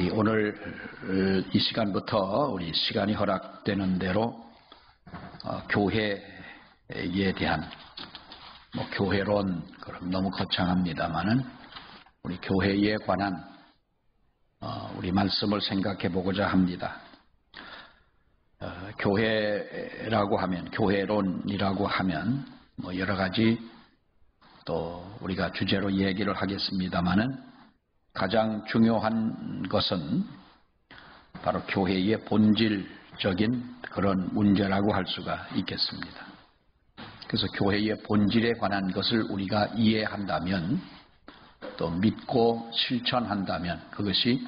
우리 오늘 이 시간부터 우리 시간이 허락되는 대로 교회에 대한 교회론, 그럼 너무 거창합니다만은 우리 교회에 관한 우리 말씀을 생각해 보고자 합니다. 교회라고 하면, 교회론이라고 하면 여러 가지 또 우리가 주제로 얘기를 하겠습니다만은 가장 중요한 것은 바로 교회의 본질적인 그런 문제라고 할 수가 있겠습니다. 그래서 교회의 본질에 관한 것을 우리가 이해한다면, 또 믿고 실천한다면 그것이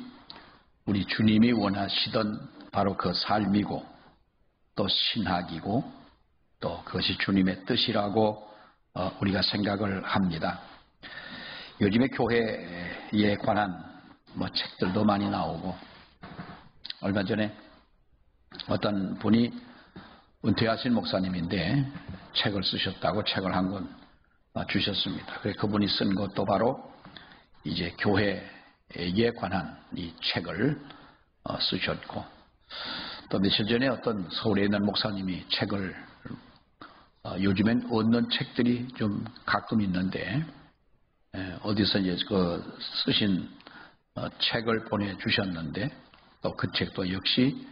우리 주님이 원하시던 바로 그 삶이고 또 신학이고 또 그것이 주님의 뜻이라고 우리가 생각을 합니다. 요즘에 교회에 관한 책들도 많이 나오고, 얼마 전에 어떤 분이 은퇴하신 목사님인데 책을 쓰셨다고 책을 한 권 주셨습니다. 그분이 쓴 것도 바로 이제 교회에 관한 이 책을 쓰셨고, 또 며칠 전에 어떤 서울에 있는 목사님이 책을 요즘엔 얻는 책들이 좀 가끔 있는데 어디서 이제 그 쓰신 책을 보내주셨는데, 또 그 책도 역시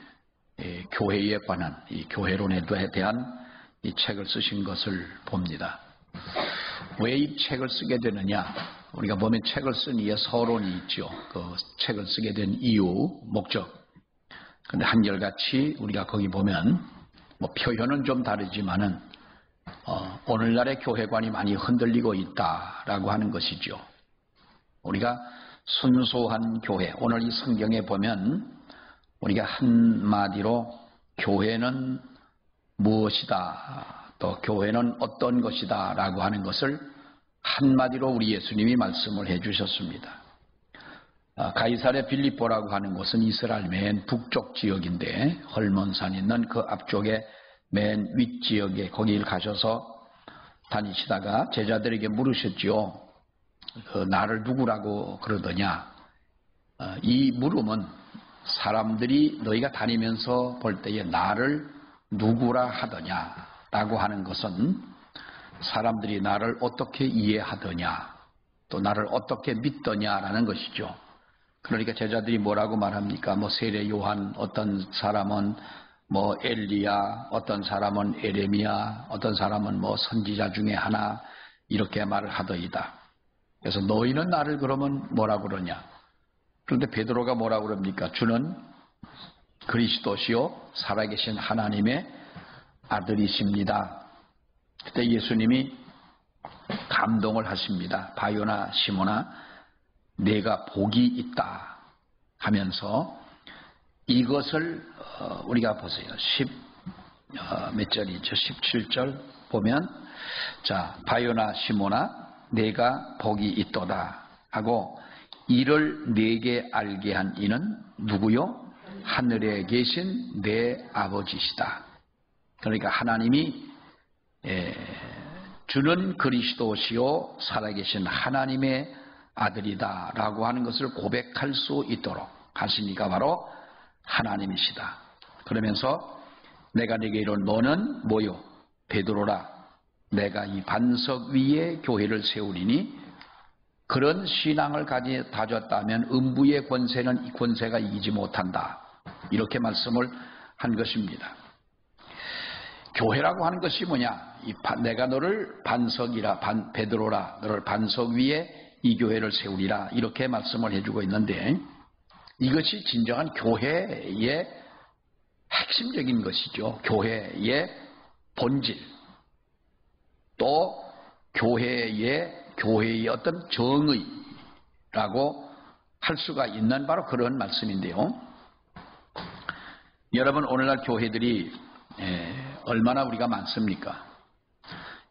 교회에 관한 이 교회론에 대한 이 책을 쓰신 것을 봅니다. 왜 이 책을 쓰게 되느냐? 우리가 보면 책을 쓴 이에 서론이 있죠. 그 책을 쓰게 된 이유, 목적. 근데 한결같이 우리가 거기 보면 표현은 좀 다르지만은 오늘날의 교회관이 많이 흔들리고 있다라고 하는 것이죠. 우리가 순수한 교회, 오늘 이 성경에 보면 우리가 한마디로 교회는 무엇이다, 또 교회는 어떤 것이다 라고 하는 것을 한마디로 우리 예수님이 말씀을 해주셨습니다. 가이사랴 빌립보라고 하는 곳은 이스라엘 맨 북쪽 지역인데, 헐몬산 있는 그 앞쪽에 맨 윗지역에 거기를 가셔서 다니시다가 제자들에게 물으셨지요. 나를 누구라고 그러더냐? 이 물음은 사람들이 너희가 다니면서 볼 때에 나를 누구라 하더냐 라고 하는 것은 사람들이 나를 어떻게 이해하더냐, 또 나를 어떻게 믿더냐라는 것이죠. 그러니까 제자들이 뭐라고 말합니까? 세례 요한, 어떤 사람은 엘리야, 어떤 사람은 에레미야, 어떤 사람은 선지자 중에 하나, 이렇게 말을 하더이다. 그래서 너희는 나를 그러면 뭐라고 그러냐? 그런데 베드로가 뭐라고 그럽니까? 주는 그리스도시요 살아계신 하나님의 아들이십니다. 그때 예수님이 감동을 하십니다. 바요나 시몬아, 내가 복이 있다 하면서 이것을 우리가 보세요. 몇 절이죠? 17절 보면, 자, 바요나 시몬아, 내가 복이 있도다 하고, 이를 내게 알게 한 이는 누구요? 하늘에 계신 내 아버지시다. 그러니까 하나님이 주는 그리스도시요 살아계신 하나님의 아들이다 라고 하는 것을 고백할 수 있도록 하시니까 바로 하나님이시다. 그러면서 내가 네게 이르 너는 뭐요? 베드로라. 내가 이 반석 위에 교회를 세우리니 그런 신앙을 가졌다면 음부의 권세는 이 권세가 이기지 못한다. 이렇게 말씀을 한 것입니다. 교회라고 하는 것이 뭐냐? 내가 너를 반석이라, 베드로라, 너를 반석 위에 이 교회를 세우리라, 이렇게 말씀을 해주고 있는데, 이것이 진정한 교회의 핵심적인 것이죠. 교회의 본질, 또 교회의 어떤 정의라고 할 수가 있는 바로 그런 말씀인데요. 여러분, 오늘날 교회들이 얼마나 우리가 많습니까?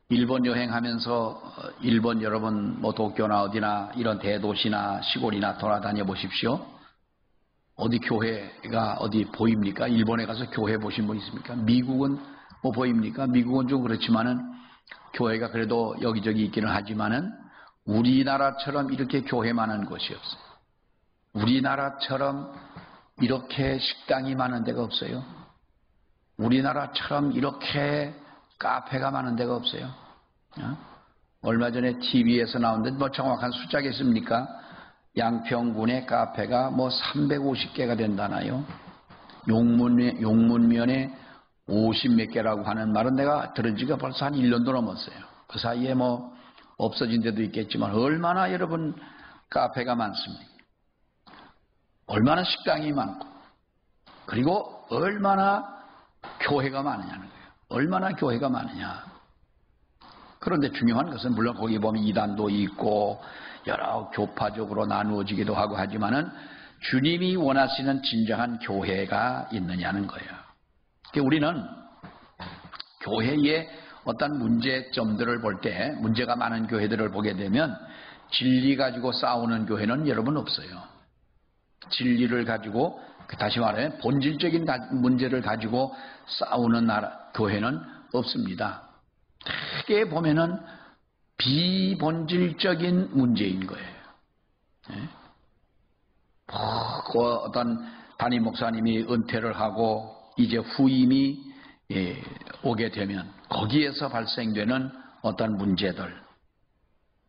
일본 여행하면서 일본 여러분 도쿄나 어디나 이런 대도시나 시골이나 돌아다녀 보십시오. 어디 교회가 어디 보입니까? 일본에 가서 교회 보신 분 있습니까? 미국은 보입니까? 미국은 좀 그렇지만은 교회가 그래도 여기저기 있기는 하지만은 우리나라처럼 이렇게 교회 많은 곳이 없어요. 우리나라처럼 이렇게 식당이 많은 데가 없어요. 우리나라처럼 이렇게 카페가 많은 데가 없어요. 얼마 전에 TV에서 나온데 뭐 정확한 숫자겠습니까? 양평군의 카페가 뭐 350개가 된다나요? 용문면에 50몇 개라고 하는 말은 내가 들은 지가 벌써 한 1년도 넘었어요. 그 사이에 뭐 없어진 데도 있겠지만 얼마나 여러분 카페가 많습니까? 얼마나 식당이 많고 그리고 얼마나 교회가 많으냐는 거예요. 얼마나 교회가 많으냐. 그런데 중요한 것은 물론 거기 보면 이단도 있고 여러 교파적으로 나누어지기도 하고 하지만은 주님이 원하시는 진정한 교회가 있느냐는 거예요. 그러니까 우리는 교회의 어떤 문제점들을 볼 때 문제가 많은 교회들을 보게 되면 진리 가지고 싸우는 교회는 여러분 없어요. 진리를 가지고 다시 말해 본질적인 문제를 가지고 싸우는 교회는 없습니다. 크게 보면은 비본질적인 문제인 거예요. 어떤 담임 목사님이 은퇴를 하고 이제 후임이 오게 되면 거기에서 발생되는 어떤 문제들,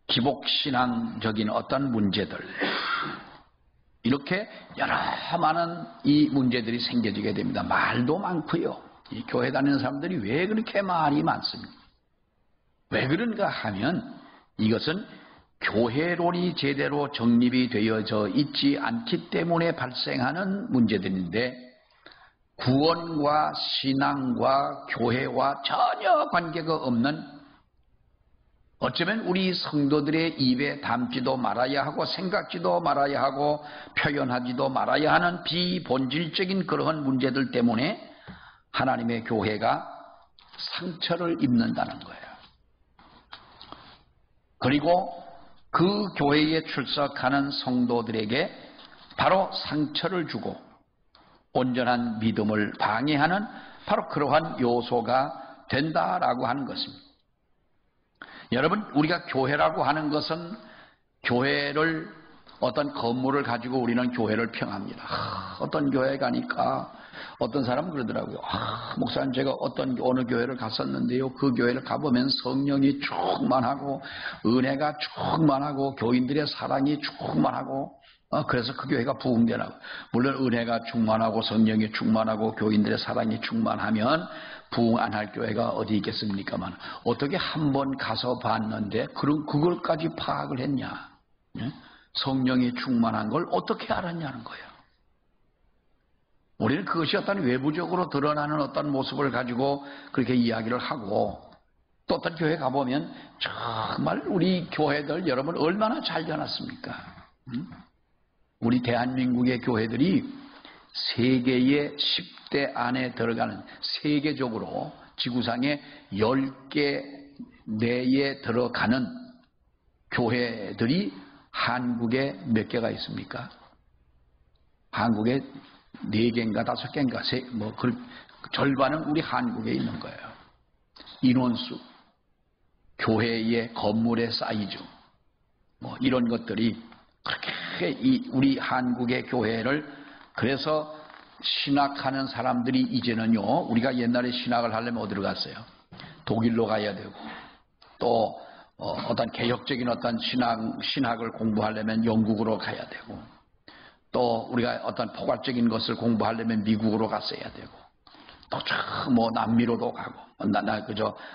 기복신앙적인 어떤 문제들, 이렇게 여러 많은 이 문제들이 생겨지게 됩니다. 말도 많고요. 이 교회 다니는 사람들이 왜 그렇게 말이 많습니까? 왜 그런가 하면 이것은 교회론이 제대로 정립이 되어져 있지 않기 때문에 발생하는 문제들인데 구원과 신앙과 교회와 전혀 관계가 없는 어쩌면 우리 성도들의 입에 담지도 말아야 하고 생각지도 말아야 하고 표현하지도 말아야 하는 비본질적인 그러한 문제들 때문에 하나님의 교회가 상처를 입는다는 거예요. 그리고 그 교회에 출석하는 성도들에게 바로 상처를 주고 온전한 믿음을 방해하는 바로 그러한 요소가 된다라고 하는 것입니다. 여러분, 우리가 교회라고 하는 것은 교회를 어떤 건물을 가지고 우리는 교회를 평합니다. 어떤 교회 가니까 어떤 사람은 그러더라고요. 목사님 제가 어느 교회를 갔었는데요. 그 교회를 가보면 성령이 충만하고 은혜가 충만하고 교인들의 사랑이 충만하고 그래서 그 교회가 부흥되라고. 물론 은혜가 충만하고 성령이 충만하고 교인들의 사랑이 충만하면 부흥 안 할 교회가 어디 있겠습니까만 어떻게 한 번 가서 봤는데 그걸까지 파악을 했냐. 성령이 충만한 걸 어떻게 알았냐는 거예요. 우리는 그것이 어떤 외부적으로 드러나는 어떤 모습을 가지고 그렇게 이야기를 하고 또 어떤 교회 가보면 정말 우리 교회들 여러분 얼마나 잘 지어놨습니까? 우리 대한민국의 교회들이 세계의 10대 안에 들어가는 세계적으로 지구상에 10개 내에 들어가는 교회들이 한국에 몇 개가 있습니까? 한국에 4개인가 5개인가 절반은 우리 한국에 있는 거예요. 인원수, 교회의 건물의 사이즈 이런 것들이 그렇게 우리 한국의 교회를 그래서 신학하는 사람들이 이제는요, 우리가 옛날에 신학을 하려면 어디로 갔어요? 독일로 가야 되고, 또 어떤 개혁적인 어떤 신학을 공부하려면 영국으로 가야 되고, 또 우리가 어떤 포괄적인 것을 공부하려면 미국으로 갔어야 되고, 또 남미로도 가고,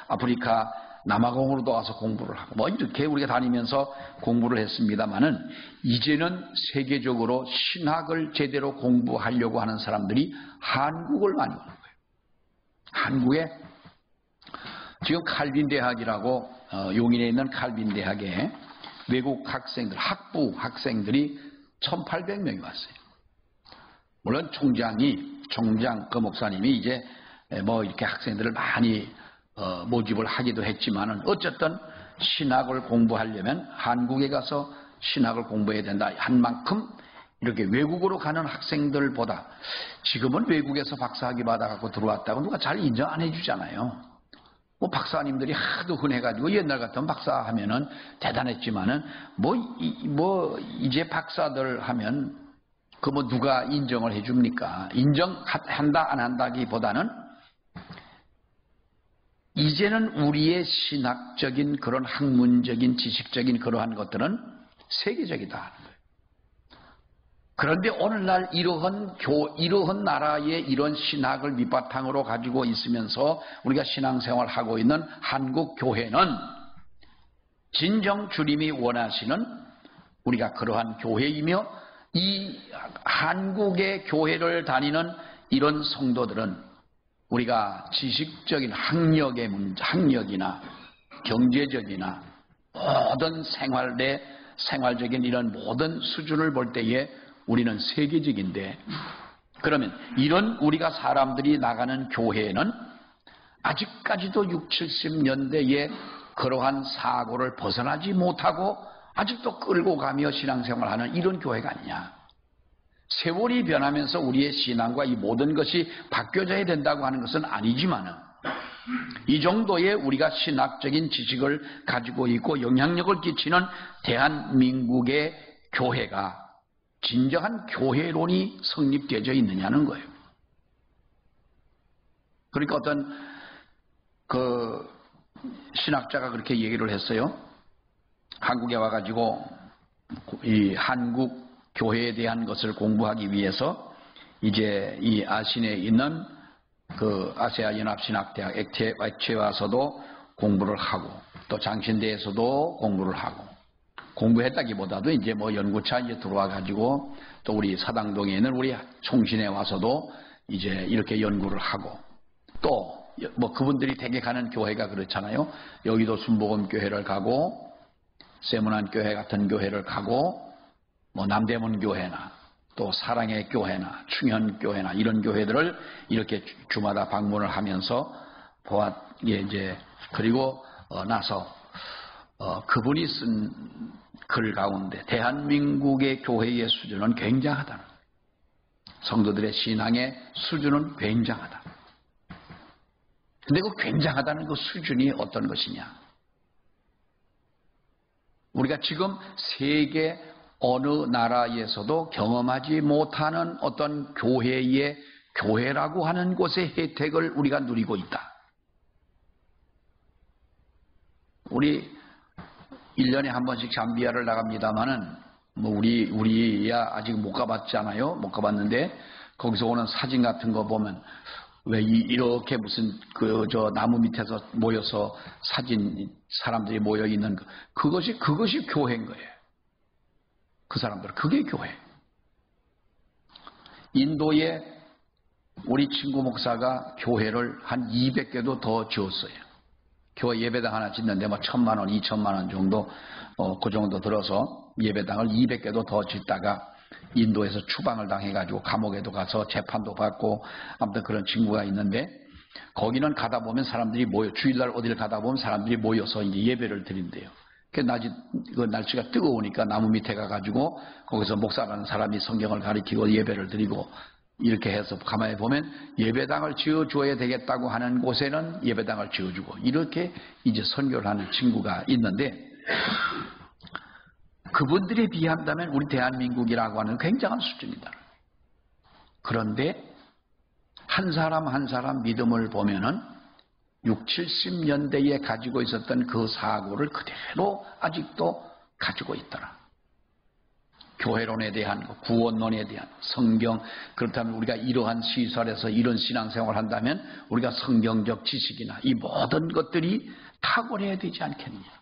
아프리카 남아공으로도 와서 공부를 하고 이렇게 우리가 다니면서 공부를 했습니다마는 이제는 세계적으로 신학을 제대로 공부하려고 하는 사람들이 한국을 많이 오는 거예요. 한국에 지금 칼빈 대학이라고 용인에 있는 칼빈 대학에 외국 학생들, 학생들이 1,800명이 왔어요. 물론 총장 그 목사님이 이제 이렇게 학생들을 많이 모집을 하기도 했지만은 어쨌든 신학을 공부하려면 한국에 가서 신학을 공부해야 된다 한 만큼 이렇게 외국으로 가는 학생들보다 지금은 외국에서 박사학위 받아갖고 들어왔다고 누가 잘 인정 안 해주잖아요. 박사님들이 하도 흔해가지고 옛날 같으면 박사하면은 대단했지만은 이제 박사들 하면 그 뭐 누가 인정을 해줍니까? 인정한다 안 한다기보다는 이제는 우리의 신학적인 그런 학문적인 지식적인 그러한 것들은 세계적이다. 그런데 오늘날 이러한 나라의 이런 신학을 밑바탕으로 가지고 있으면서 우리가 신앙생활하고 있는 한국 교회는 진정 주님이 원하시는 우리가 그러한 교회이며, 이 한국의 교회를 다니는 이런 성도들은 우리가 지식적인 학력이나 경제적이나 모든 생활적인 이런 모든 수준을 볼 때에 우리는 세계적인데, 그러면 이런 우리가 사람들이 나가는 교회는 아직까지도 60, 70년대의 그러한 사고를 벗어나지 못하고 아직도 끌고 가며 신앙생활하는 이런 교회가 아니냐. 세월이 변하면서 우리의 신앙과 이 모든 것이 바뀌어져야 된다고 하는 것은 아니지만은, 이 정도의 우리가 신학적인 지식을 가지고 있고 영향력을 끼치는 대한민국의 교회가 진정한 교회론이 성립되어져 있느냐는 거예요. 그러니까 어떤 그 신학자가 그렇게 얘기를 했어요. 한국에 와가지고 이 한국 교회에 대한 것을 공부하기 위해서 이제 이 아신에 있는 그 아시아 연합신학대학 액체에 와서도 공부를 하고, 또 장신대에서도 공부를 하고, 공부했다기보다도 이제 뭐 연구차 이제 들어와 가지고 또 우리 사당동에 있는 우리 총신에 와서도 이제 이렇게 연구를 하고, 또 뭐 그분들이 되게 가는 교회가 그렇잖아요. 여기도 순복음교회를 가고 세문안교회 같은 교회를 가고, 뭐 남대문 교회나 또 사랑의 교회나 충현교회나 이런 교회들을 이렇게 주마다 방문을 하면서 이제 그리고 나서 그분이 쓴 글 가운데 대한민국의 교회의 수준은 굉장하다. 성도들의 신앙의 수준은 굉장하다. 근데 그 굉장하다는 그 수준이 어떤 것이냐? 우리가 지금 세계 어느 나라에서도 경험하지 못하는 어떤 교회라고 하는 곳의 혜택을 우리가 누리고 있다. 우리 1년에 한 번씩 잠비아를 나갑니다마는 뭐 우리야 아직 못 가봤잖아요. 못 가봤는데 거기서 오는 사진 같은 거 보면 왜 이렇게 무슨 저 나무 밑에서 모여서 사람들이 모여 있는 그것이 교회인 거예요. 그 사람들 그게 교회. 인도에 우리 친구 목사가 교회를 한 200개도 더 지었어요. 교회 예배당 하나 짓는데 뭐 1,000만 원, 2,000만 원 정도 그 정도 들어서 예배당을 200개도 더 짓다가 인도에서 추방을 당해가지고 감옥에도 가서 재판도 받고, 아무튼 그런 친구가 있는데, 거기는 가다 보면 사람들이 주일날 어디를 가다 보면 사람들이 모여서 이제 예배를 드린대요. 그 날씨가 뜨거우니까 나무 밑에 가가지고 거기서 목사라는 사람이 성경을 가리키고 예배를 드리고, 이렇게 해서 가만히 보면 예배당을 지어줘야 되겠다고 하는 곳에는 예배당을 지어주고, 이렇게 이제 선교를 하는 친구가 있는데, 그분들에 비한다면 우리 대한민국이라고 하는 굉장한 수준이다. 그런데 한 사람 한 사람 믿음을 보면은 60, 70년대에 가지고 있었던 그 사고를 그대로 아직도 가지고 있더라. 교회론에 대한 구원론에 대한 성경, 그렇다면 우리가 이러한 시설에서 이런 신앙생활을 한다면 우리가 성경적 지식이나 이 모든 것들이 탁월해야 되지 않겠느냐.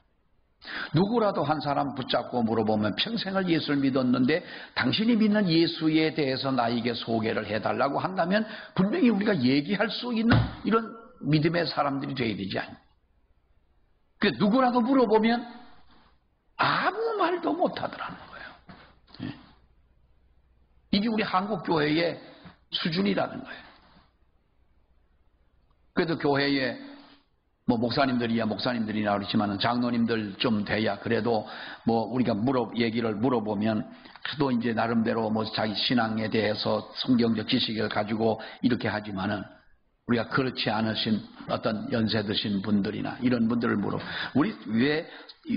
누구라도 한 사람 붙잡고 물어보면 평생을 예수를 믿었는데 당신이 믿는 예수에 대해서 나에게 소개를 해달라고 한다면 분명히 우리가 얘기할 수 있는 이런 믿음의 사람들이 돼야 되지 않냐. 그래서 누구라도 물어보면 아무 말도 못하더라는 거예요. 이게 우리 한국교회의 수준이라는 거예요. 그래도 교회에 뭐 목사님들이나 그렇지만은 장로님들 좀 돼야 그래도 뭐 우리가 얘기를 물어보면 또 이제 나름대로 뭐 자기 신앙에 대해서 성경적 지식을 가지고 이렇게 하지만은 우리가 그렇지 않으신 어떤 연세 드신 분들이나 이런 분들을 물어. 우리 왜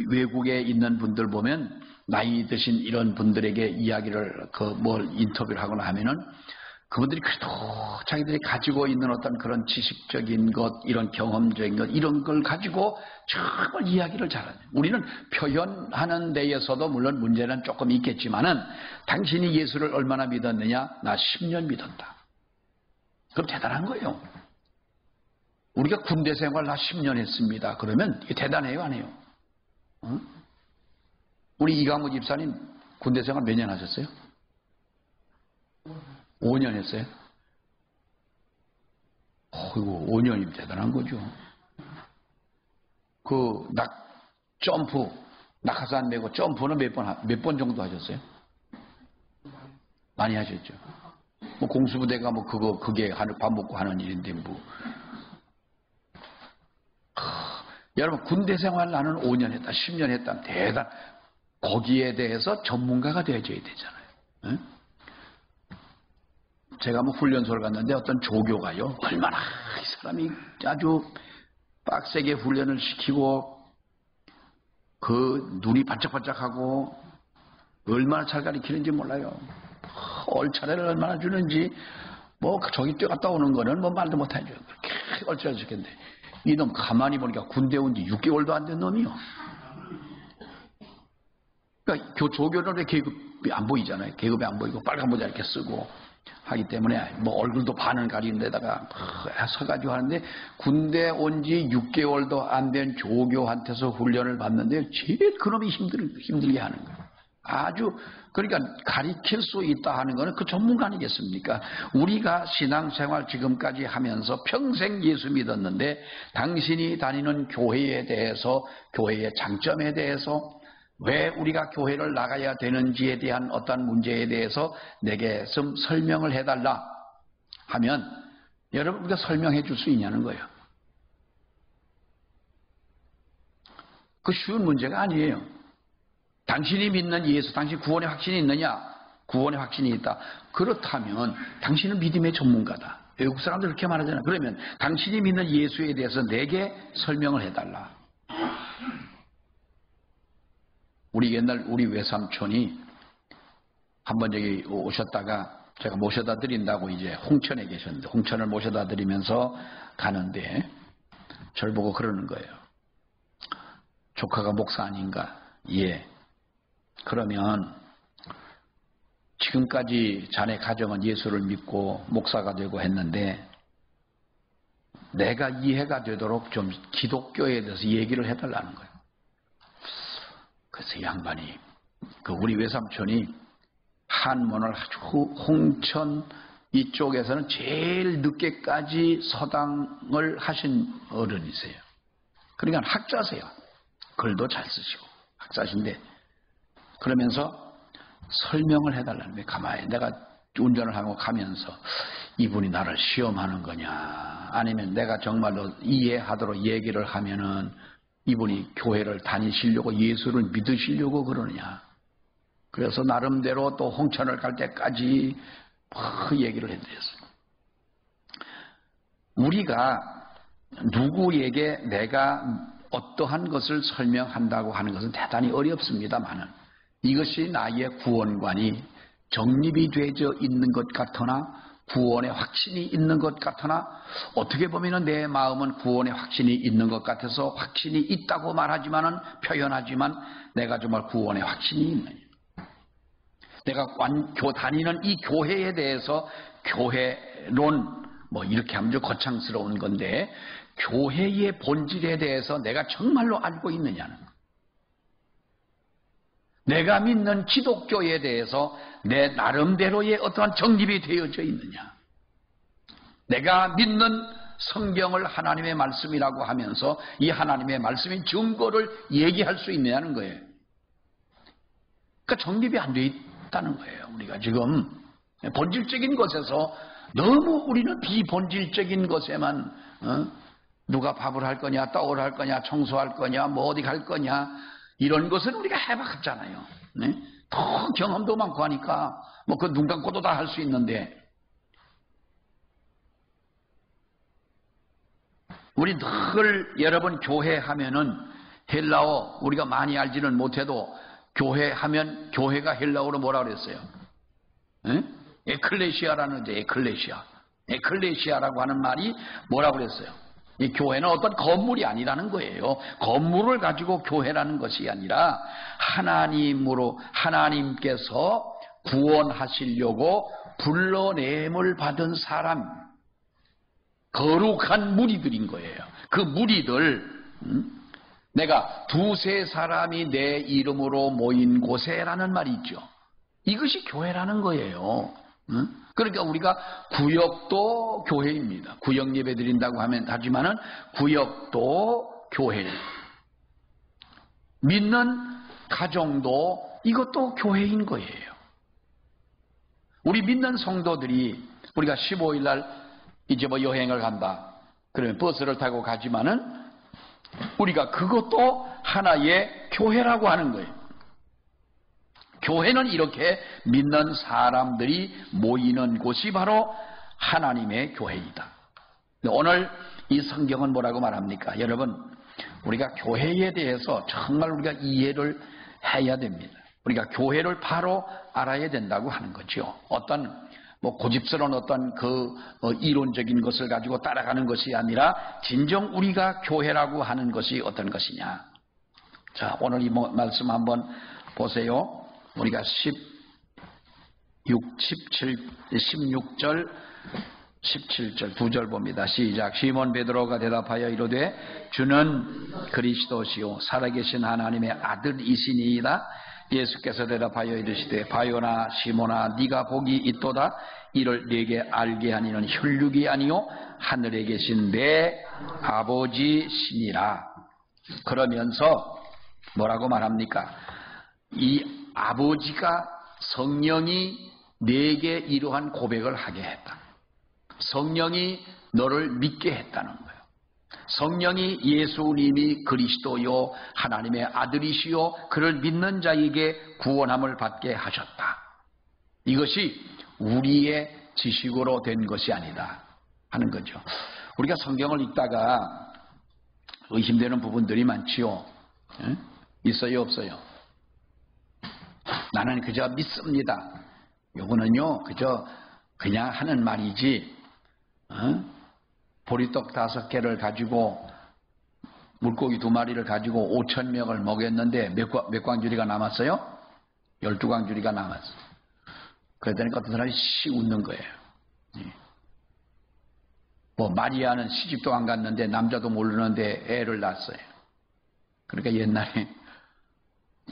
외국에 있는 분들 보면 나이 드신 이런 분들에게 이야기를 인터뷰를 하거나 하면은 그분들이 그래도 자기들이 가지고 있는 어떤 그런 지식적인 것, 이런 경험적인 것, 이런 걸 가지고 정말 이야기를 잘하죠. 우리는 표현하는 데에서도 물론 문제는 조금 있겠지만은 당신이 예수를 얼마나 믿었느냐? 나 10년 믿었다. 그럼 대단한 거예요. 우리가 군대 생활 나 10년 했습니다. 그러면 이게 대단해요, 안 해요? 어? 우리 이강무 집사님 군대 생활 몇 년 하셨어요? 5년 했어요? 어이구, 5년이면 대단한 거죠. 점프, 낙하산 메고 점프는 몇 번 정도 하셨어요? 많이 하셨죠. 뭐 공수부대가 그게 밥 먹고 하는 일인데 여러분, 군대 생활 나는 5년 했다, 10년 했다, 거기에 대해서 전문가가 되어줘야 되잖아요. 응? 제가 훈련소를 갔는데 어떤 조교가요, 얼마나 이 사람이 아주 빡세게 훈련을 시키고 눈이 반짝반짝하고 얼마나 잘 가르치는지 몰라요. 얼차례를 얼마나 주는지 저기 뛰어갔다 오는 거는 말도 못하죠. 그렇게 얼차례 시켰는데 이놈 가만히 보니까 군대 온 지 6개월도 안 된 놈이요. 그러니까 조교는 계급이 안 보이잖아요. 계급이 안 보이고 빨간 모자 이렇게 쓰고 하기 때문에 얼굴도 반은 가리는 데다가 서가지고 하는데, 군대 온 지 6개월도 안 된 조교한테서 훈련을 받는데 제일 그놈이 힘들게 하는 거예요. 그러니까 가르칠 수 있다 하는 거는 그 전문가 아니겠습니까? 우리가 신앙생활 지금까지 하면서 평생 예수 믿었는데 당신이 다니는 교회에 대해서, 교회의 장점에 대해서, 왜 우리가 교회를 나가야 되는지에 대한 어떤 문제에 대해서 내게 좀 설명을 해달라 하면 여러분, 우리가 설명해 줄 수 있냐는 거예요. 그 쉬운 문제가 아니에요. 당신이 믿는 예수, 당신 구원의 확신이 있느냐? 구원의 확신이 있다. 그렇다면 당신은 믿음의 전문가다. 외국 사람들 그렇게 말하잖아요. 그러면 당신이 믿는 예수에 대해서 내게 설명을 해달라. 우리 외삼촌이 한번 여기 오셨다가 제가 모셔다 드린다고 이제 홍천에 계셨는데, 홍천을 모셔다 드리면서 가는데 저를 보고 그러는 거예요. 조카가 목사 아닌가? 예. 그러면 지금까지 자네 가정은 예수를 믿고 목사가 되고 했는데 내가 이해가 되도록 좀 기독교에 대해서 얘기를 해달라는 거예요. 그래서 이 양반이, 우리 외삼촌이 한문을 아주 홍천 이쪽에서는 제일 늦게까지 서당을 하신 어른이세요. 그러니까 학자세요. 글도 잘 쓰시고 학자신데, 그러면서 설명을 해달라는 거예요. 가만히 내가 운전을 하고 가면서 이분이 나를 시험하는 거냐, 아니면 내가 정말로 이해하도록 얘기를 하면은 이분이 교회를 다니시려고, 예수를 믿으시려고 그러느냐. 그래서 나름대로 또 홍천을 갈 때까지 그 얘기를 해드렸어요. 우리가 누구에게 내가 어떠한 것을 설명한다고 하는 것은 대단히 어렵습니다만은, 이것이 나의 구원관이 정립이 되어 있는 것 같으나, 구원의 확신이 있는 것 같으나, 어떻게 보면 내 마음은 구원의 확신이 있는 것 같아서 확신이 있다고 말하지만은, 표현하지만 내가 정말 구원의 확신이 있느냐. 내가 다니는 이 교회에 대해서, 교회론 이렇게 하면 좀 거창스러운 건데, 교회의 본질에 대해서 내가 정말로 알고 있느냐는 거예요. 내가 믿는 기독교에 대해서 내 나름대로의 어떠한 정립이 되어져 있느냐. 내가 믿는 성경을 하나님의 말씀이라고 하면서 이 하나님의 말씀인 증거를 얘기할 수 있느냐는 거예요. 그러니까 정립이 안 돼 있다는 거예요. 우리가 지금 본질적인 것에서 너무 우리는 비본질적인 것에만 누가 밥을 할 거냐, 떡을 할 거냐, 청소할 거냐, 어디 갈 거냐, 이런 것은 우리가 해봤잖아요. 네? 더 경험도 많고 하니까 그 눈 감고도 다 할 수 있는데, 우리 늘 여러분 교회 하면은 헬라어 우리가 많이 알지는 못해도 교회 하면 교회가 헬라어로 뭐라 그랬어요? 에클레시아라는 데 에클레시아라고 하는 말이 뭐라 그랬어요? 이 교회는 어떤 건물이 아니라는 거예요. 건물을 가지고 교회라는 것이 아니라 하나님께서 구원하시려고 불러냄을 받은 사람, 거룩한 무리들인 거예요. 그 무리들, 내가 두세 사람이 내 이름으로 모인 곳에라는 말이 있죠. 이것이 교회라는 거예요. 그러니까 우리가 구역도 교회입니다. 구역 예배 드린다고 하지만은 구역도 교회예요. 믿는 가정도 이것도 교회인 거예요. 우리 믿는 성도들이 우리가 15일 날 이제 뭐 여행을 간다. 그러면 버스를 타고 가지만은 우리가 그것도 하나의 교회라고 하는 거예요. 교회는 이렇게 믿는 사람들이 모이는 곳이 바로 하나님의 교회이다. 오늘 이 성경은 뭐라고 말합니까? 여러분, 우리가 교회에 대해서 정말 우리가 이해를 해야 됩니다. 우리가 교회를 바로 알아야 된다고 하는 거죠. 어떤 고집스러운 어떤 이론적인 것을 가지고 따라가는 것이 아니라 진정 우리가 교회라고 하는 것이 어떤 것이냐. 자, 오늘 이 말씀 한번 보세요. 우리가 16절 17절 두 절 봅니다. 시작. 시몬 베드로가 대답하여 이르되 주는 그리스도시요 살아계신 하나님의 아들이시니이다. 예수께서 대답하여 이르시되 바요나 시몬아 네가 복이 있도다. 이를 네게 알게 하니는 혈육이 아니요 하늘에 계신 내 아버지시니라. 그러면서 뭐라고 말합니까? 이 아버지가 성령이 네게 이러한 고백을 하게 했다. 성령이 너를 믿게 했다는 거예요. 성령이 예수님이 그리스도요 하나님의 아들이시요 그를 믿는 자에게 구원함을 받게 하셨다. 이것이 우리의 지식으로 된 것이 아니다 하는 거죠. 우리가 성경을 읽다가 의심되는 부분들이 많지요. 있어요, 없어요? 나는 그저 믿습니다. 요거는요 그냥 하는 말이지. 보리떡 5개를 가지고 물고기 2마리를 가지고 5,000명을 먹였는데 몇 광주리가 남았어요? 12광주리가 남았어요. 그랬더니 어떤 사람이 웃는 거예요. 마리아는 시집도 안 갔는데 남자도 모르는데 애를 낳았어요. 그러니까 옛날에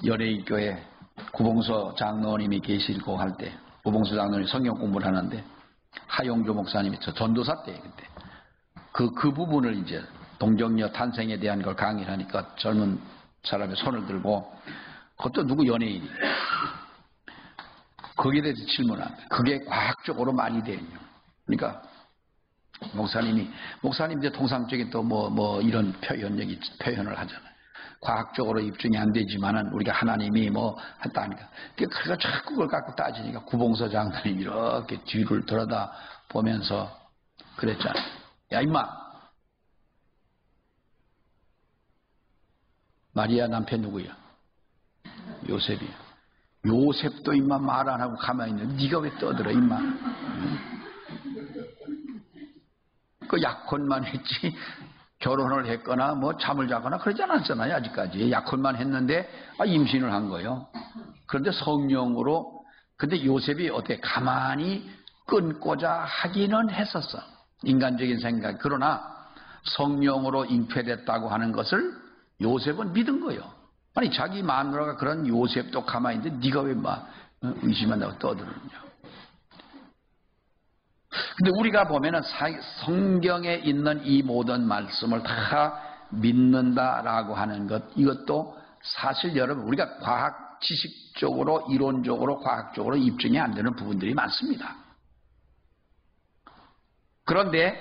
열애교회 구봉서 장로님이 계시고 할 때 구봉서 장로님이 성경 공부를 하는데 하용조 목사님이 저 전도사 때 그때 그 부분을 이제 동정녀 탄생에 대한 걸 강의를 하니까 젊은 사람이 손을 들고 그것도 누구 연예인이 거기에 대해서 질문합니다. 그게 과학적으로 말이 되냐. 그러니까 목사님 이제 통상적인 또 이런 표현을 하잖아요. 과학적으로 입증이 안 되지만은 우리가 하나님이 했다니까. 그러니까 자꾸 그걸 갖고 따지니까 구봉서 장로님 이렇게 뒤를 들여다 보면서 그랬잖아. 야 임마, 마리아 남편 누구야? 요셉이야. 요셉도 임마 말 안 하고 가만히 있는데 네가 왜 떠들어 임마? 그 약혼만 했지. 결혼을 했거나 잠을 자거나 그러지 않았잖아요. 아직까지 약혼만 했는데 임신을 한 거예요. 그런데 성령으로 근데 요셉이 어떻게 가만히 끊고자 하기는 했었어. 인간적인 생각. 그러나 성령으로 잉태됐다고 하는 것을 요셉은 믿은 거예요. 아니 자기 마누라가 그런 요셉도 가만히 있는데 네가 왜 의심한다고 떠드느냐. 근데 우리가 보면은 성경에 있는 이 모든 말씀을 다 믿는다라고 하는 것, 이것도 사실 여러분 우리가 과학 지식적으로 이론적으로 과학적으로 입증이 안 되는 부분들이 많습니다. 그런데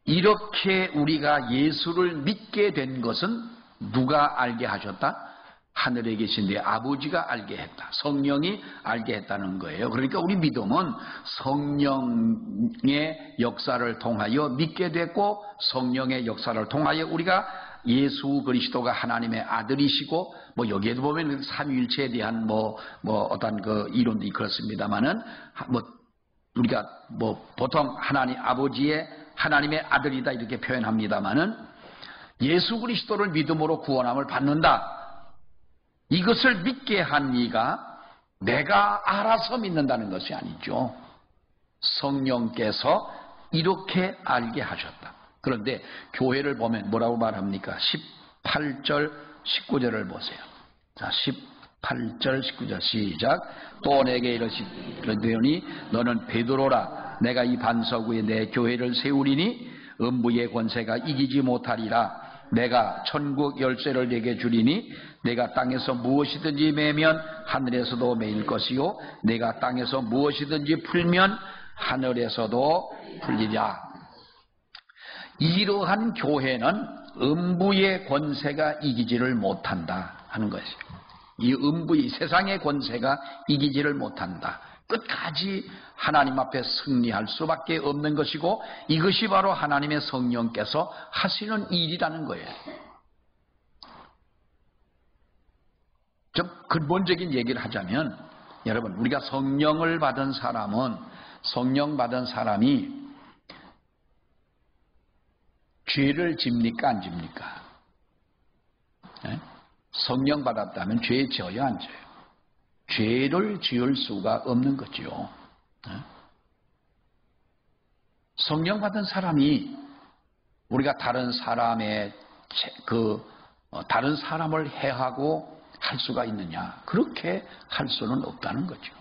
이렇게 우리가 예수를 믿게 된 것은 누가 알게 하셨다? 하늘에 계신 내 아버지가 알게 했다. 성령이 알게 했다는 거예요. 그러니까 우리 믿음은 성령의 역사를 통하여 믿게 됐고, 성령의 역사를 통하여 우리가 예수 그리스도가 하나님의 아들이시고, 뭐 여기에도 보면 삼위일체에 대한 어떤 그 이론도 그렇습니다만은, 우리가 보통 하나님 아버지의 하나님의 아들이다 이렇게 표현합니다만은, 예수 그리스도를 믿음으로 구원함을 받는다. 이것을 믿게 한 이가 내가 알아서 믿는다는 것이 아니죠. 성령께서 이렇게 알게 하셨다. 그런데 교회를 보면 뭐라고 말합니까? 18절 19절을 보세요. 자, 18절 19절 시작. 또 내게 이르시더니 너는 베드로라. 내가 이 반석 위에 내 교회를 세우리니 음부의 권세가 이기지 못하리라. 내가 천국 열쇠를 내게 주리니 내가 땅에서 무엇이든지 매면 하늘에서도 매일 것이요 내가 땅에서 무엇이든지 풀면 하늘에서도 풀리리라. 이러한 교회는 음부의 권세가 이기지를 못한다 하는 것이에요. 이 음부의 세상의 권세가 이기지를 못한다. 끝까지 하나님 앞에 승리할 수밖에 없는 것이고, 이것이 바로 하나님의 성령께서 하시는 일이라는 거예요. 좀 근본적인 얘기를 하자면, 여러분, 우리가 성령을 받은 사람은, 성령 받은 사람이 죄를 집니까 안 집니까? 네? 성령 받았다면 죄 지어야 안 지어요? 죄를 지을 수가 없는 거죠. 성령 받은 사람이 우리가 다른 사람의 다른 사람을 해하고 할 수가 있느냐? 그렇게 할 수는 없다는 거죠.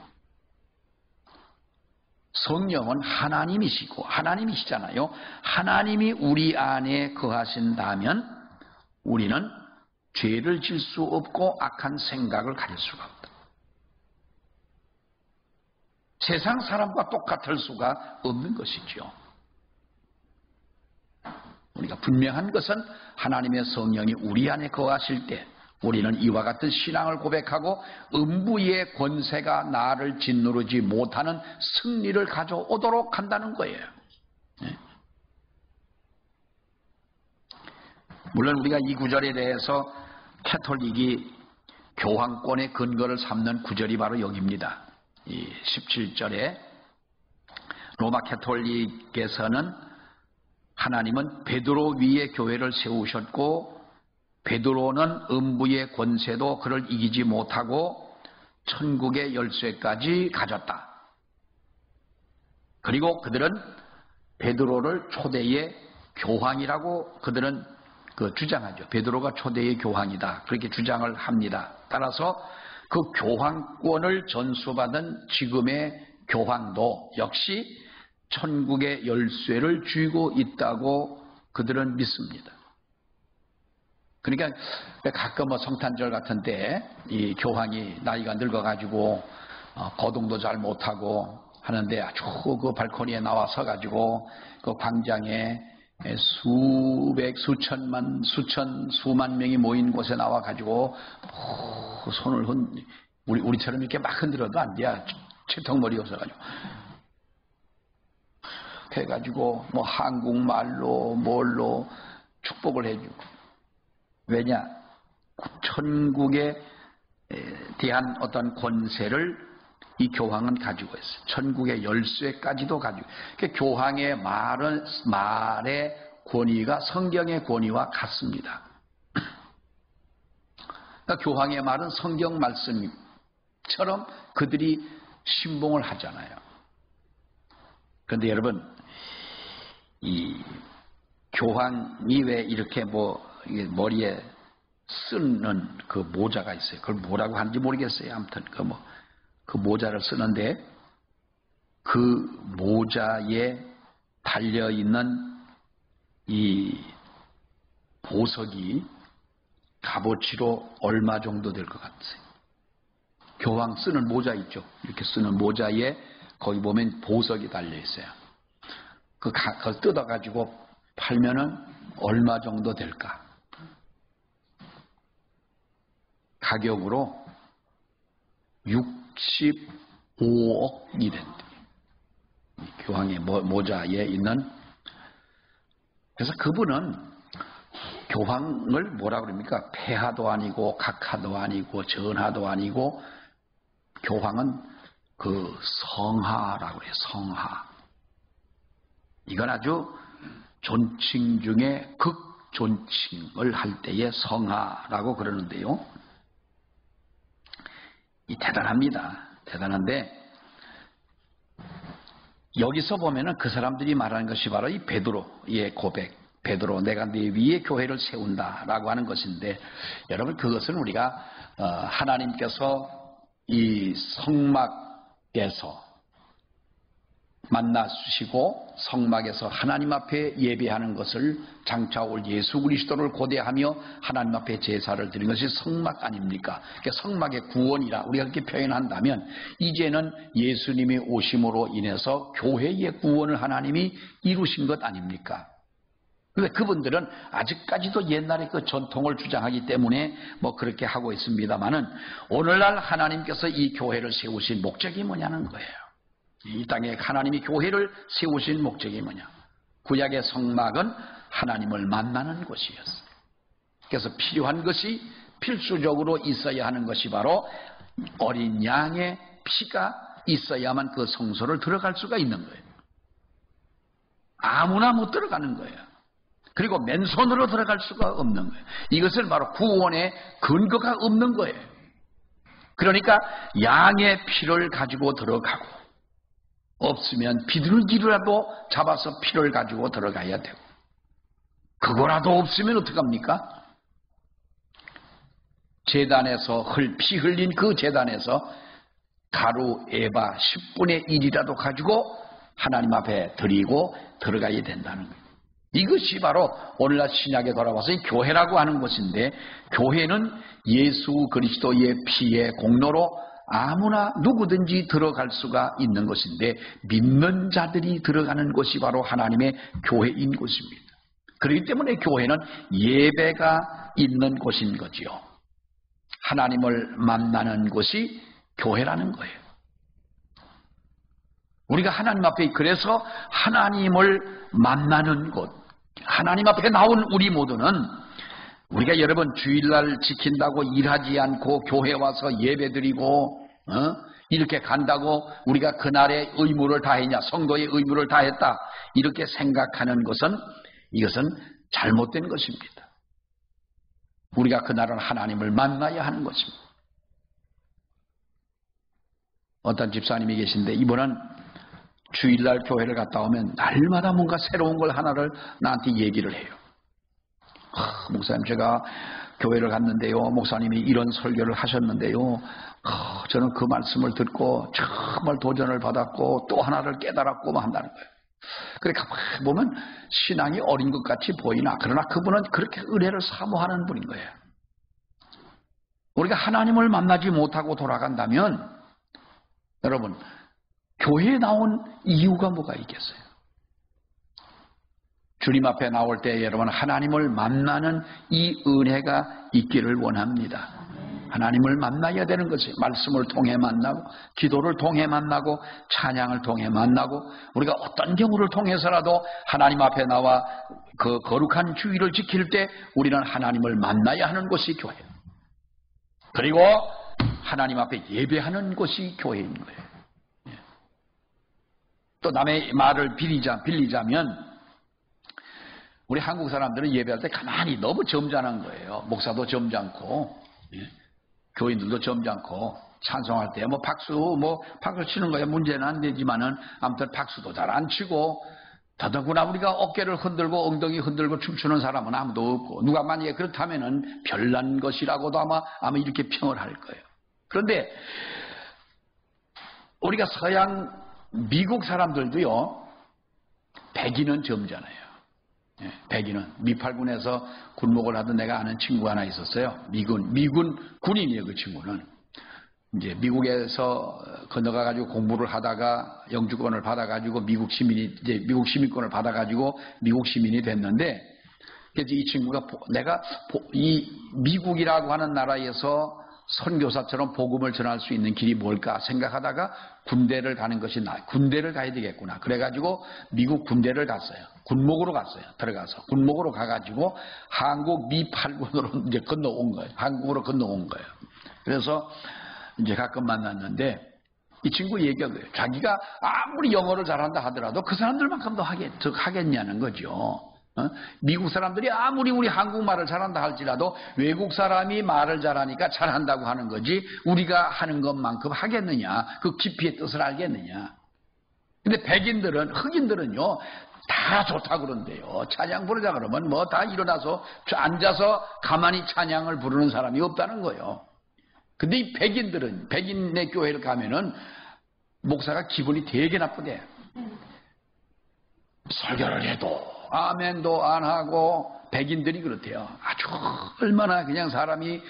성령은 하나님이시고 하나님이시잖아요. 하나님이 우리 안에 거하신다면 우리는 죄를 질 수 없고 악한 생각을 가질 수가 없다. 세상 사람과 똑같을 수가 없는 것이죠. 우리가 분명한 것은 하나님의 성령이 우리 안에 거하실 때 우리는 이와 같은 신앙을 고백하고 음부의 권세가 나를 짓누르지 못하는 승리를 가져오도록 한다는 거예요. 물론 우리가 이 구절에 대해서 캐톨릭이 교황권의 근거를 삼는 구절이 바로 여기입니다. 이 17절에 로마 캐톨릭에서는 하나님은 베드로 위에 교회를 세우셨고 베드로는 음부의 권세도 그를 이기지 못하고 천국의 열쇠까지 가졌다. 그리고 그들은 베드로를 초대의 교황이라고 그들은 주장하죠. 베드로가 초대의 교황이다. 그렇게 주장을 합니다. 따라서 그 교황권을 전수받은 지금의 교황도 역시 천국의 열쇠를 쥐고 있다고 그들은 믿습니다. 그러니까 가끔 성탄절 같은 때 이 교황이 나이가 늙어가지고 거동도 잘 못하고 하는데 아주 그 발코니에 나와서 가지고 그 광장에 수만 명이 모인 곳에 나와가지고 손을 우리처럼 이렇게 막 흔들어도 안 돼. 채통머리여서가지고 해가지고 한국말로 뭘로 축복을 해주고. 왜냐? 천국에 대한 어떤 권세를 이 교황은 가지고 있어요. 천국의 열쇠까지도 가지고. 그러니까 교황의 말의 권위가 성경의 권위와 같습니다. 그러니까 교황의 말은 성경 말씀처럼 그들이 신봉을 하잖아요. 그런데 여러분, 이 교황이 왜 이렇게 머리에 쓰는 그 모자가 있어요. 그걸 뭐라고 하는지 모르겠어요. 아무튼 그 모자를 쓰는데 그 모자에 달려있는 이 보석이 값어치로 얼마 정도 될 것 같아요. 교황 쓰는 모자 있죠. 이렇게 쓰는 모자에 거기 보면 보석이 달려있어요. 그걸 뜯어가지고 팔면은 얼마 정도 될까? 가격으로 65억이 된대. 교황의 모자에 있는. 그래서 그분은 교황을 뭐라 그럽니까? 폐하도 아니고 각하도 아니고 전하도 아니고 교황은 그 성하라고 그래요. 성하. 이건 아주 존칭 중에 극존칭을 할 때의 성하라고 그러는데요. 이 대단합니다. 대단한데 여기서 보면은 그 사람들이 말하는 것이 바로 이 베드로의 고백. 베드로, 내가 네 위에 교회를 세운다라고 하는 것인데, 여러분 그것은 우리가 하나님께서 이 성막에서 만나주시고 성막에서 하나님 앞에 예배하는 것을 장차 올 예수 그리스도를 고대하며 하나님 앞에 제사를 드리는 것이 성막 아닙니까? 그러니까 성막의 구원이라 우리가 그렇게 표현한다면 이제는 예수님이 오심으로 인해서 교회의 구원을 하나님이 이루신 것 아닙니까? 그런데 그분들은 아직까지도 옛날의 그 전통을 주장하기 때문에 뭐 그렇게 하고 있습니다만은 오늘날 하나님께서 이 교회를 세우신 목적이 뭐냐는 거예요. 이 땅에 하나님이 교회를 세우신 목적이 뭐냐? 구약의 성막은 하나님을 만나는 곳이었어요. 그래서 필요한 것이 필수적으로 있어야 하는 것이 바로 어린 양의 피가 있어야만 그 성소를 들어갈 수가 있는 거예요. 아무나 못 들어가는 거예요. 그리고 맨손으로 들어갈 수가 없는 거예요. 이것은 바로 구원의 근거가 없는 거예요. 그러니까 양의 피를 가지고 들어가고 없으면 비둘기라도 잡아서 피를 가지고 들어가야 되고 그거라도 없으면 어떡합니까? 제단에서 피 흘린 그 제단에서 가루 에바 10분의 1이라도 가지고 하나님 앞에 드리고 들어가야 된다는 거예요. 이것이 바로 오늘날 신약에 돌아와서 이 교회라고 하는 것인데, 교회는 예수 그리스도의 피의 공로로 아무나 누구든지 들어갈 수가 있는 것인데, 믿는 자들이 들어가는 것이 바로 하나님의 교회인 곳입니다. 그렇기 때문에 교회는 예배가 있는 곳인 거지요. 하나님을 만나는 곳이 교회라는 거예요. 우리가 하나님 앞에, 그래서 하나님을 만나는 곳, 하나님 앞에 나온 우리 모두는, 우리가 여러분 주일날 지킨다고 일하지 않고 교회 와서 예배드리고 이렇게 간다고 우리가 그날의 의무를 다했냐, 성도의 의무를 다했다, 이렇게 생각하는 것은, 이것은 잘못된 것입니다. 우리가 그날은 하나님을 만나야 하는 것입니다. 어떤 집사님이 계신데 이분은 주일날 교회를 갔다 오면 날마다 뭔가 새로운 걸 하나를 나한테 얘기를 해요. 목사님, 제가 교회를 갔는데요, 목사님이 이런 설교를 하셨는데요, 저는 그 말씀을 듣고 정말 도전을 받았고 또 하나를 깨달았고 뭐 한다는 거예요. 그러니까 보면 신앙이 어린 것 같이 보이나, 그러나 그분은 그렇게 은혜를 사모하는 분인 거예요. 우리가 하나님을 만나지 못하고 돌아간다면 여러분, 교회에 나온 이유가 뭐가 있겠어요? 주님 앞에 나올 때 여러분, 하나님을 만나는 이 은혜가 있기를 원합니다. 하나님을 만나야 되는 것이, 말씀을 통해 만나고 기도를 통해 만나고 찬양을 통해 만나고, 우리가 어떤 경우를 통해서라도 하나님 앞에 나와 그 거룩한 주의를 지킬 때 우리는 하나님을 만나야 하는 곳이 교회예요. 그리고 하나님 앞에 예배하는 곳이 교회인 거예요. 또 남의 말을 빌리자면, 우리 한국 사람들은 예배할 때 가만히 너무 점잖은 거예요. 목사도 점잖고, 교인들도 점잖고, 찬송할 때 박수 치는 거에 문제는 안 되지만은 아무튼 박수도 잘 안 치고, 더더구나 우리가 어깨를 흔들고 엉덩이 흔들고 춤추는 사람은 아무도 없고, 누가 만약에 그렇다면은 별난 것이라고도 아마 이렇게 평을 할 거예요. 그런데 우리가 서양 미국 사람들도요, 백인은 점잖아요. 백인은, 미팔군에서 군목을 하던 내가 아는 친구 하나 있었어요. 미군 군인이에요. 그 친구는 이제 미국에서 건너가가지고 공부를 하다가 영주권을 받아가지고 미국 시민권을 받아가지고 미국 시민이 됐는데, 그래서 이 친구가 내가 이 미국이라고 하는 나라에서 선교사처럼 복음을 전할 수 있는 길이 뭘까 생각하다가 군대를 가는 것이 군대를 가야 되겠구나. 그래가지고 미국 군대를 갔어요. 군목으로 갔어요. 들어가서 군목으로 가가지고 한국 미8군으로 이제 건너온 거예요. 한국으로 건너온 거예요. 그래서 이제 가끔 만났는데 이 친구 얘기한 거예요. 자기가 아무리 영어를 잘한다 하더라도 그 사람들만큼 더 하겠냐는 거죠. 미국 사람들이 아무리 우리 한국말을 잘한다 할지라도 외국 사람이 말을 잘하니까 잘한다고 하는 거지 우리가 하는 것만큼 하겠느냐, 그 깊이의 뜻을 알겠느냐. 근데 백인들은, 흑인들은요 다 좋다 그런데요. 찬양 부르자 그러면 뭐 다 일어나서 앉아서 가만히 찬양을 부르는 사람이 없다는 거예요. 근데 이 백인들은, 백인의 교회를 가면은 목사가 기분이 되게 나쁘대. 설교를 해도 아멘도 안 하고, 백인들이 그렇대요. 아주 얼마나 그냥 사람이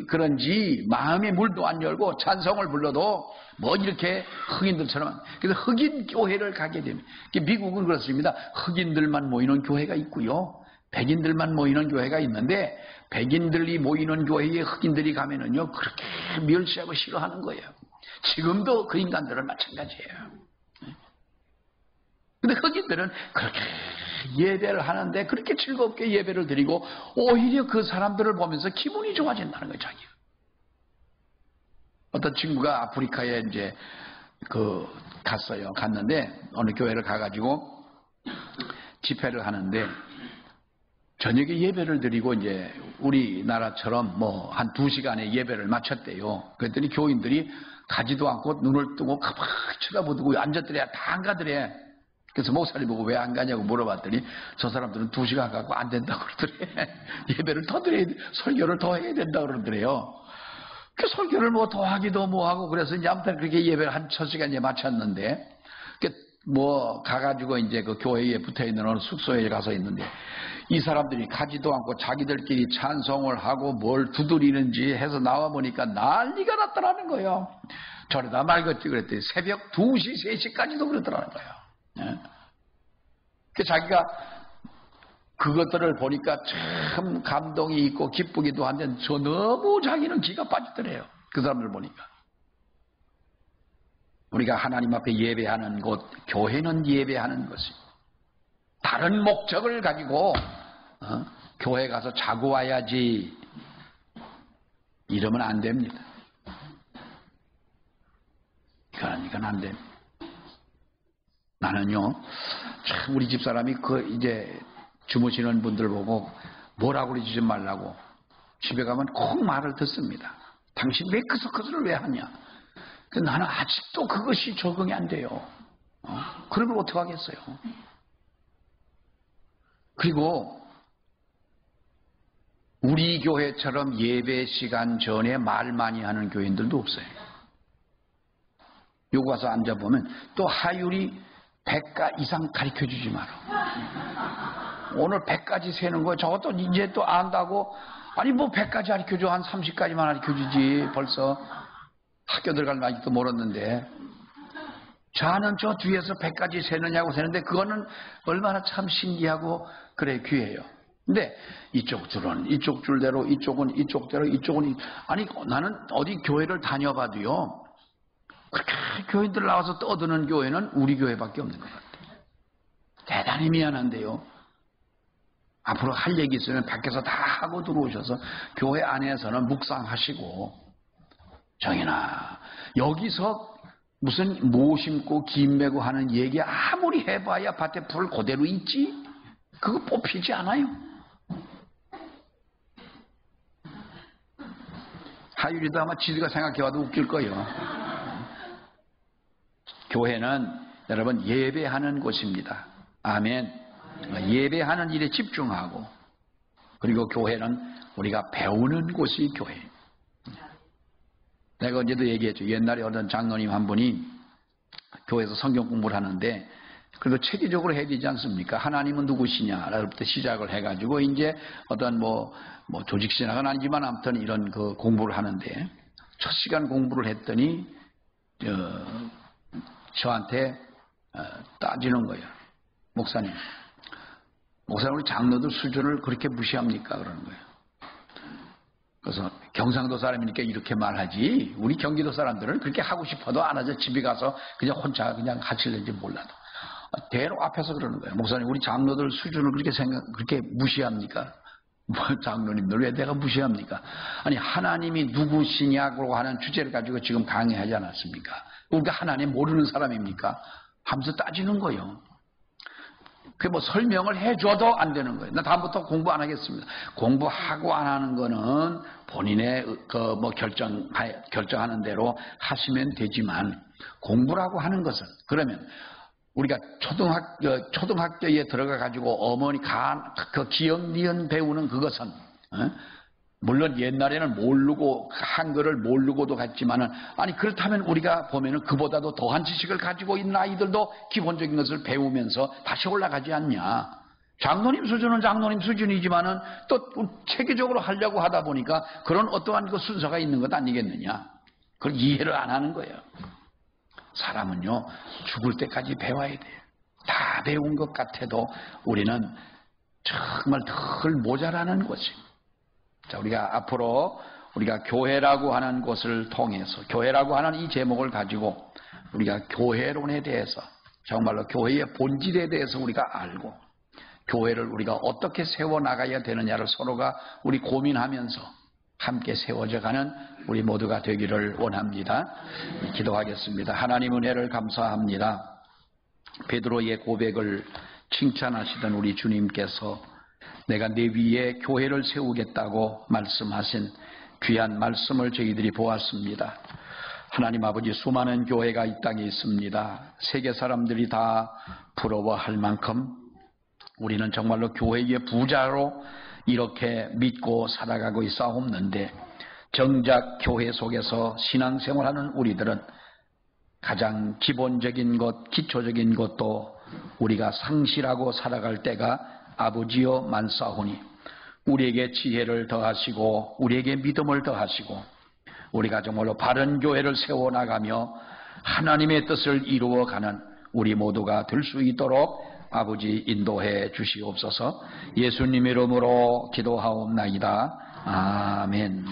그런지 마음의 문도 안 열고 찬송을 불러도 뭐 이렇게 흑인들처럼. 그래서 흑인 교회를 가게 되면, 미국은 그렇습니다. 흑인들만 모이는 교회가 있고요, 백인들만 모이는 교회가 있는데, 백인들이 모이는 교회에 흑인들이 가면은요 그렇게 멸시하고 싫어하는 거예요. 지금도 그 인간들은 마찬가지예요. 근데 흑인들은 그렇게 예배를 하는데 그렇게 즐겁게 예배를 드리고 오히려 그 사람들을 보면서 기분이 좋아진다는 거예요, 자기가. 어떤 친구가 아프리카에 이제 갔어요. 갔는데 어느 교회를 가가지고 집회를 하는데 저녁에 예배를 드리고 이제 우리나라처럼 뭐 한 2시간의 예배를 마쳤대요. 그랬더니 교인들이 가지도 않고 눈을 뜨고 가만히 쳐다보고 앉았더래. 다 안 가더래. 그래서 목사님 보고 왜 안 가냐고 물어봤더니 저 사람들은 2시간 갖고 안 된다고 그러더래. 예배를 더 드려야 돼. 설교를 더 해야 된다고 그러더래요. 그 설교를 뭐 더 하기도 뭐 하고 그래서 이제 아무튼 그렇게 예배를 한 1시간에 마쳤는데 뭐 가가지고 이제 그 교회에 붙어있는 어느 숙소에 가서 있는데 이 사람들이 가지도 않고 자기들끼리 찬송을 하고 뭘 두드리는지 해서 나와보니까 난리가 났더라는 거예요. 저러다 말겠지 그랬더니 새벽 2시, 3시까지도 그러더라는 거예요. 그 자기가 그것들을 보니까 참 감동이 있고 기쁘기도 한데 너무 자기는 기가 빠지더래요. 그 사람들 보니까. 우리가 하나님 앞에 예배하는 곳, 교회는 예배하는 것입니다. 다른 목적을 가지고 교회 가서 자고 와야지 이러면 안 됩니다. 이건 안 됩니다. 나는요, 참 우리 집사람이 이제 주무시는 분들 보고 뭐라고 그러지 말라고 집에 가면 꼭 말을 듣습니다. 당신 왜 그 소리를 왜 하냐? 나는 아직도 그것이 적응이 안 돼요. 그러면 어떡하겠어요? 그리고 우리 교회처럼 예배 시간 전에 말 많이 하는 교인들도 없어요. 여기 와서 앉아보면 또 하율이 100가 이상 가르쳐주지 마라. 오늘 100까지 세는 거예요. 저것도 이제 또 안다고. 아니 뭐 100까지 가르쳐줘. 한 30까지만 가르쳐주지. 벌써 학교 들어갈 나이도 멀었는데 자는 저 뒤에서 100까지 세느냐고 세는데 그거는 얼마나 참 신기하고 그래 귀해요. 근데 이쪽 줄은 이쪽 줄대로, 이쪽은 이쪽대로, 이쪽은 아니 나는 어디 교회를 다녀봐도요 그렇게 교인들 나와서 떠드는 교회는 우리 교회밖에 없는 것 같아요. 대단히 미안한데요. 앞으로 할 얘기 있으면 밖에서 다 하고 들어오셔서 교회 안에서는 묵상하시고 정인아 여기서 무슨 모 심고 김 메고 하는 얘기 아무리 해봐야 밭에 불 그대로 있지 그거 뽑히지 않아요. 하율이도 아마 지들가 생각해봐도 웃길 거예요. 교회는 여러분 예배하는 곳입니다. 아멘. 예배하는 일에 집중하고 그리고 교회는 우리가 배우는 곳이 교회. 내가 언제도 얘기했죠. 옛날에 어떤 장로님 한 분이 교회에서 성경 공부를 하는데 그래도 체계적으로 해야 되지 않습니까? 하나님은 누구시냐부터 시작을 해가지고 이제 어떤 뭐 조직 신학은 아니지만 아무튼 이런 그 공부를 하는데 첫 시간 공부를 했더니 저한테 따지는 거예요. 목사님 우리 장로들 수준을 그렇게 무시합니까? 그러는 거예요. 그래서 경상도 사람이니까 이렇게 말하지 우리 경기도 사람들은 그렇게 하고 싶어도 안 하죠. 집에 가서 그냥 혼자 그냥 하실는지 몰라도 대로 앞에서 그러는 거예요. 목사님 우리 장로들 수준을 그렇게 무시합니까? 뭐 장로님들 왜 내가 무시합니까? 아니 하나님이 누구시냐고 하는 주제를 가지고 지금 강의하지 않았습니까? 우리가 하나님 모르는 사람입니까? 하면서 따지는 거예요. 그게 뭐 설명을 해줘도 안 되는 거예요. 나 다음부터 공부 안 하겠습니다. 공부하고 안 하는 거는 본인의 뭐 결정하는 대로 하시면 되지만 공부라고 하는 것은 그러면 우리가 초등학교에 들어가 가지고 어머니 그 기억 니은 배우는 그것은 물론 옛날에는 모르고 한글을 모르고도 갔지만은 아니 그렇다면 우리가 보면은 그보다도 더한 지식을 가지고 있는 아이들도 기본적인 것을 배우면서 다시 올라가지 않냐. 장로님 수준은 장로님 수준이지만은 또 체계적으로 하려고 하다 보니까 그런 어떠한 그 순서가 있는 것 아니겠느냐. 그걸 이해를 안 하는 거예요. 사람은요 죽을 때까지 배워야 돼요. 다 배운 것 같아도 우리는 정말 덜 모자라는 거지. 자, 우리가 앞으로 우리가 교회라고 하는 것을 통해서 교회라고 하는 이 제목을 가지고 우리가 교회론에 대해서 정말로 교회의 본질에 대해서 우리가 알고 교회를 우리가 어떻게 세워나가야 되느냐를 서로가 우리 고민하면서 함께 세워져 가는 우리 모두가 되기를 원합니다. 기도하겠습니다. 하나님 은혜를 감사합니다. 베드로의 고백을 칭찬하시던 우리 주님께서 내가 내 위에 교회를 세우겠다고 말씀하신 귀한 말씀을 저희들이 보았습니다. 하나님 아버지 수많은 교회가 이 땅에 있습니다. 세계 사람들이 다 부러워할 만큼 우리는 정말로 교회의 부자로 이렇게 믿고 살아가고 있사옵는데 정작 교회 속에서 신앙생활하는 우리들은 가장 기본적인 것, 기초적인 것도 우리가 상실하고 살아갈 때가 아버지여 많사오니 우리에게 지혜를 더하시고 우리에게 믿음을 더하시고 우리가 정말로 바른 교회를 세워나가며 하나님의 뜻을 이루어가는 우리 모두가 될 수 있도록 아버지 인도해 주시옵소서. 예수님 이름으로 기도하옵나이다. 아멘.